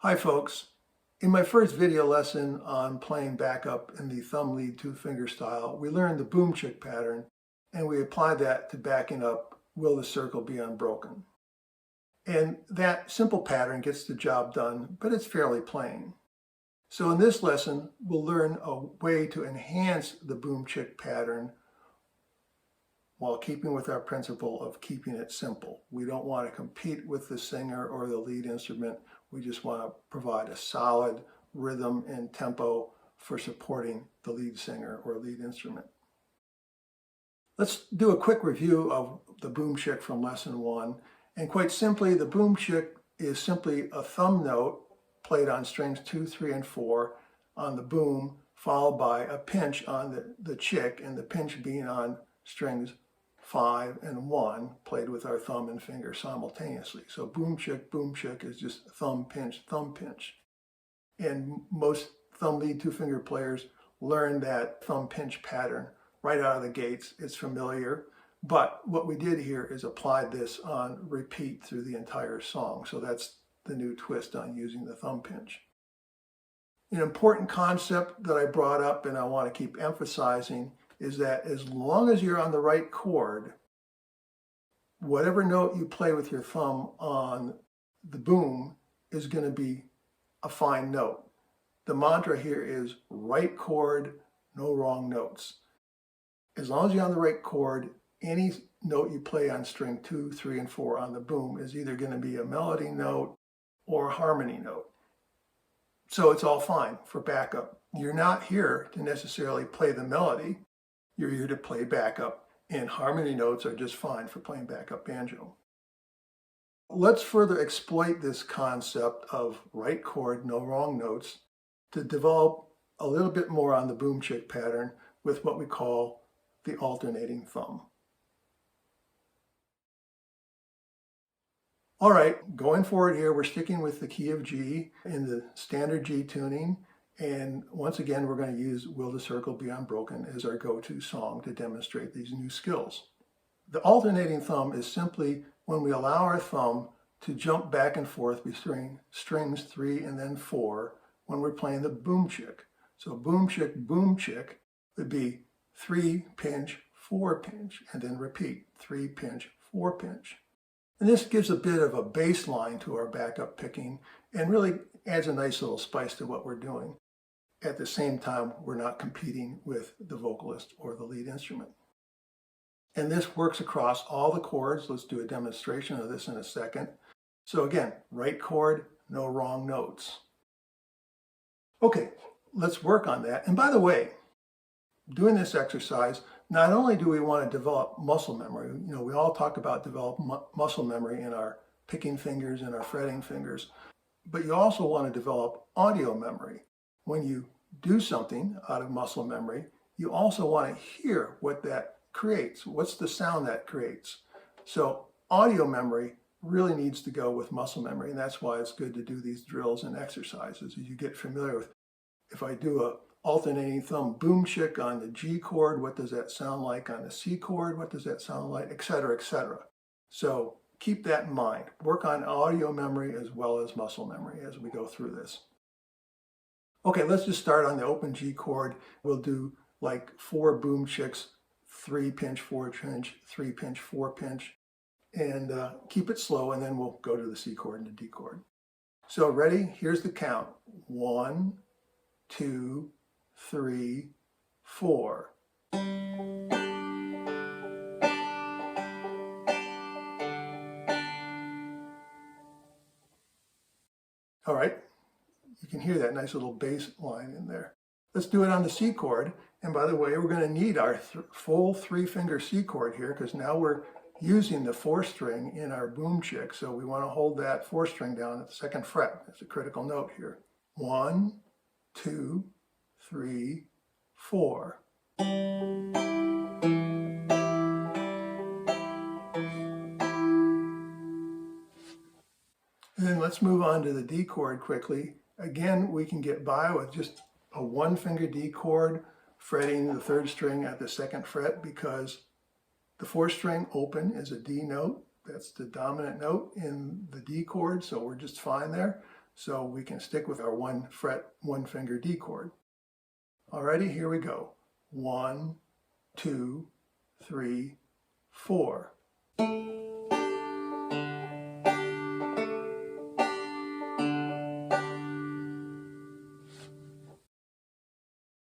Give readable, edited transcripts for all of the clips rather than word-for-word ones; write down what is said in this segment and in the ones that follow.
Hi folks. In my first video lesson on playing backup in the thumb lead two finger style, we learned the boom chick pattern and we applied that to backing up Will the Circle Be Unbroken. And that simple pattern gets the job done, but it's fairly plain. So in this lesson, we'll learn a way to enhance the boom chick pattern while keeping with our principle of keeping it simple. We don't want to compete with the singer or the lead instrument. We just want to provide a solid rhythm and tempo for supporting the lead singer or lead instrument. Let's do a quick review of the boom chick from lesson 1. And quite simply, the boom chick is simply a thumb note played on strings 2, 3, and 4 on the boom, followed by a pinch on the chick, and the pinch being on strings 5 and 1, played with our thumb and finger simultaneously. So boom chick is just thumb pinch, thumb pinch. And most thumb lead two finger players learn that thumb pinch pattern right out of the gates. It's familiar, but what we did here is apply this on repeat through the entire song. So that's the new twist on using the thumb pinch. An important concept that I brought up and I want to keep emphasizing is that as long as you're on the right chord, whatever note you play with your thumb on the boom is going to be a fine note. The mantra here is right chord, no wrong notes. As long as you're on the right chord, any note you play on string 2, 3, and 4 on the boom is either going to be a melody note or a harmony note. So it's all fine for backup. You're not here to necessarily play the melody. You're here to play backup, and harmony notes are just fine for playing backup banjo. Let's further exploit this concept of right chord, no wrong notes to develop a little bit more on the boom chick pattern with what we call the alternating thumb. All right, going forward here, we're sticking with the key of G in the standard G tuning. And once again, we're going to use Will the Circle Be Unbroken as our go-to song to demonstrate these new skills. The alternating thumb is simply when we allow our thumb to jump back and forth between strings 3 and then 4 when we're playing the boom chick. So boom chick would be 3 pinch, 4 pinch, and then repeat 3 pinch, 4 pinch. And this gives a bit of a bass line to our backup picking and really adds a nice little spice to what we're doing. At the same time, we're not competing with the vocalist or the lead instrument. And this works across all the chords. Let's do a demonstration of this in a second. So again, right chord, no wrong notes. Okay, let's work on that. And by the way, doing this exercise, not only do we want to develop muscle memory, we all talk about develop muscle memory in our picking fingers and our fretting fingers, but you also want to develop audio memory. When you do something out of muscle memory, you also want to hear what that creates. What's the sound that creates? So audio memory really needs to go with muscle memory, and that's why it's good to do these drills and exercises as you get familiar with, if I do a alternating thumb boom chick on the G chord, what does that sound like on the C chord? What does that sound like, etc., etc. So keep that in mind. Work on audio memory as well as muscle memory as we go through this. Okay, let's just start on the open G chord. We'll do like 4 boom chicks, 3 pinch, 4 pinch, 3 pinch, 4 pinch, and keep it slow, and then we'll go to the C chord and the D chord. So ready? Here's the count. 1, 2, 3, 4. All right. You can hear that nice little bass line in there. Let's do it on the C chord. And by the way, we're going to need our full 3-finger C chord here because now we're using the 4th string in our boom chick. So we want to hold that 4th string down at the 2nd fret. That's a critical note here. 1, 2, 3, 4. And then let's move on to the D chord quickly. Again, we can get by with just a 1-finger D chord, fretting the 3rd string at the 2nd fret because the 4th string open is a D note. That's the dominant note in the D chord, so we're just fine there. so we can stick with our 1 fret, 1 finger D chord. Alrighty, here we go. 1, 2, 3, 4.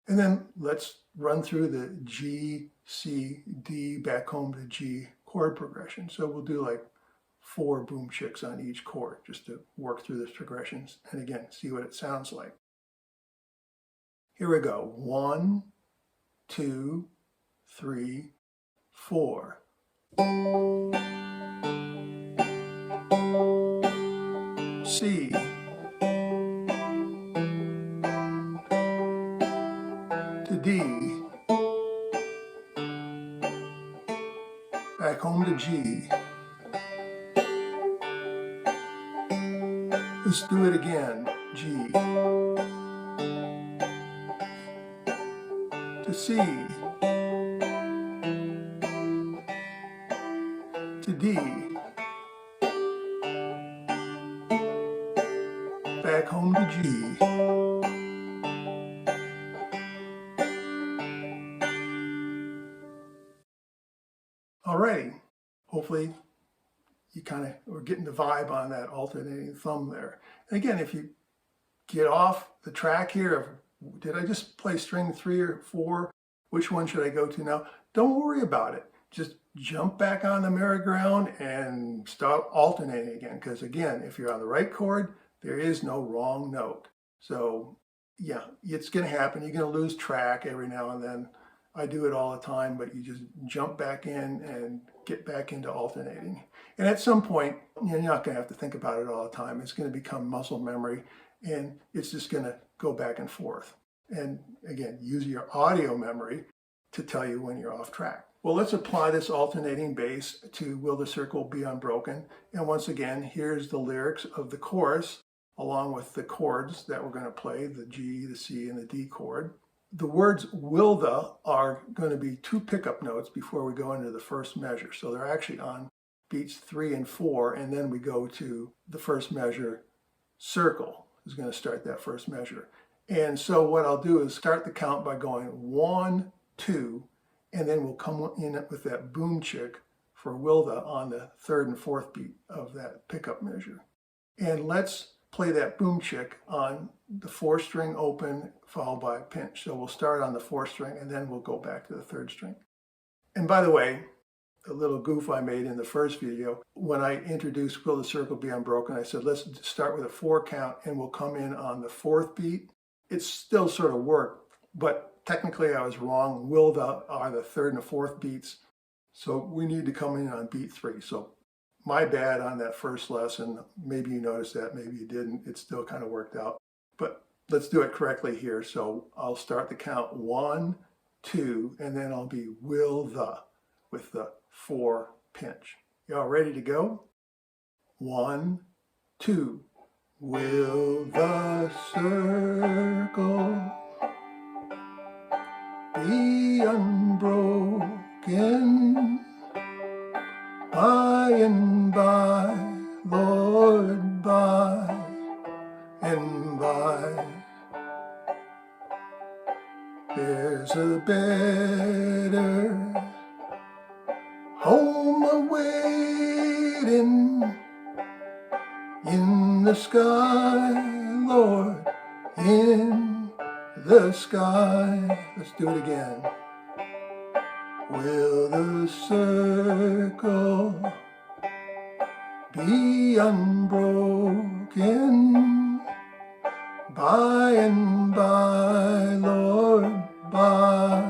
And then let's run through the G, C, D, back home to G chord progression. So we'll do like 4 boom chicks on each chord just to work through those progressions and again, see what it sounds like. Here we go. 1, 2, 3, 4. C. To D. Back home to G. Let's do it again. G. To C. To D. Back home to G. Alrighty, hopefully you kind of are getting the vibe on that alternating thumb there. And again, if you get off the track here of, did I just play string 3 or 4? Which one should I go to now? Don't worry about it. Just jump back on the merry-go-round and start alternating again. Because again, if you're on the right chord, there is no wrong note. So yeah, it's going to happen. You're going to lose track every now and then. I do it all the time, but you just jump back in and get back into alternating. And at some point, you're not going to have to think about it all the time. It's going to become muscle memory, and it's just going to go back and forth. And again, use your audio memory to tell you when you're off track. Well, let's apply this alternating bass to Will the Circle Be Unbroken? And once again, here's the lyrics of the chorus, along with the chords that we're going to play, the G, the C, and the D chord. The words will the are going to be 2 pickup notes before we go into the first measure. So they're actually on beats 3 and 4, and then we go to the first measure. Circle is going to start that first measure. And so what I'll do is start the count by going 1, 2, and then we'll come in with that boom chick for will the on the 3rd and 4th beat of that pickup measure. And let's play that boom chick on the 4th string open followed by a pinch. So we'll start on the 4th string and then we'll go back to the 3rd string. And by the way, a little goof I made in the first video, when I introduced Will the Circle Be Unbroken, I said let's start with a 4 count and we'll come in on the 4th beat. It still sort of worked, but technically I was wrong. Will the are the 3rd and the 4th beats, so we need to come in on beat 3. So my bad on that first lesson. Maybe you noticed that, maybe you didn't. It still kind of worked out. But let's do it correctly here. So I'll start the count 1, 2, and then I'll be will the with the 4 pinch. Y'all ready to go? 1, 2. Will the circle be unbroken? By and by, Lord, by and by, there's a better home awaiting in the sky, Lord, in the sky. Let's do it again. Will the circle be unbroken? By and by, Lord, by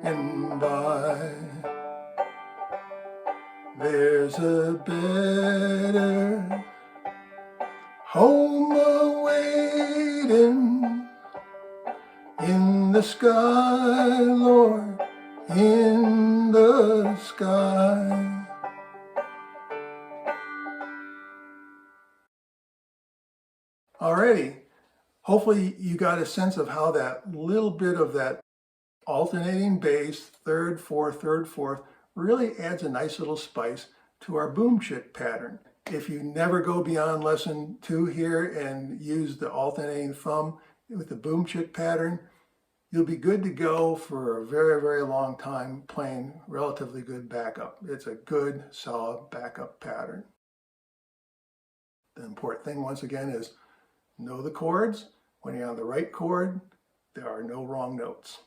and by, there's a better home awaiting in the sky, Lord, in the sky. Alrighty, hopefully you got a sense of how that little bit of that alternating bass, 3rd, 4th, 3rd, 4th, really adds a nice little spice to our boom chick pattern. If you never go beyond lesson 2 here and use the alternating thumb with the boom chick pattern, you'll be good to go for a very, very long time playing relatively good backup. It's a good, solid backup pattern. The important thing, once again, is know the chords. When you're on the right chord, there are no wrong notes.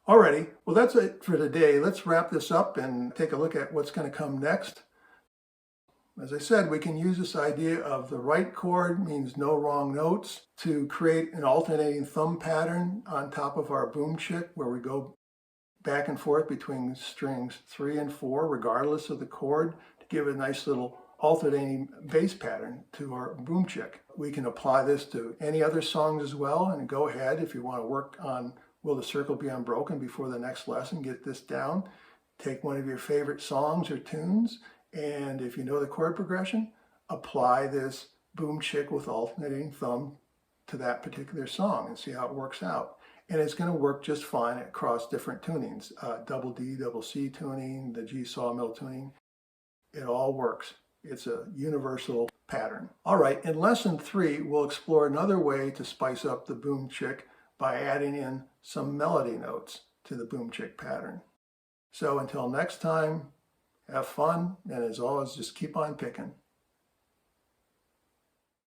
Alrighty, well that's it for today. Let's wrap this up and take a look at what's going to come next. As I said, we can use this idea of the right chord means no wrong notes to create an alternating thumb pattern on top of our boom chick, where we go back and forth between strings 3 and 4 regardless of the chord, to give a nice little alternating bass pattern to our boom chick. We can apply this to any other songs as well, and go ahead if you want to work on Will the Circle Be Unbroken before the next lesson, get this down. Take one of your favorite songs or tunes, and if you know the chord progression, apply this boom chick with alternating thumb to that particular song and see how it works out. And it's going to work just fine across different tunings, double D, double C tuning, the G sawmill tuning. It all works. It's a universal pattern. All right, in lesson 3, we'll explore another way to spice up the boom chick by adding in some melody notes to the boom chick pattern. So until next time, have fun, and as always, just keep on picking.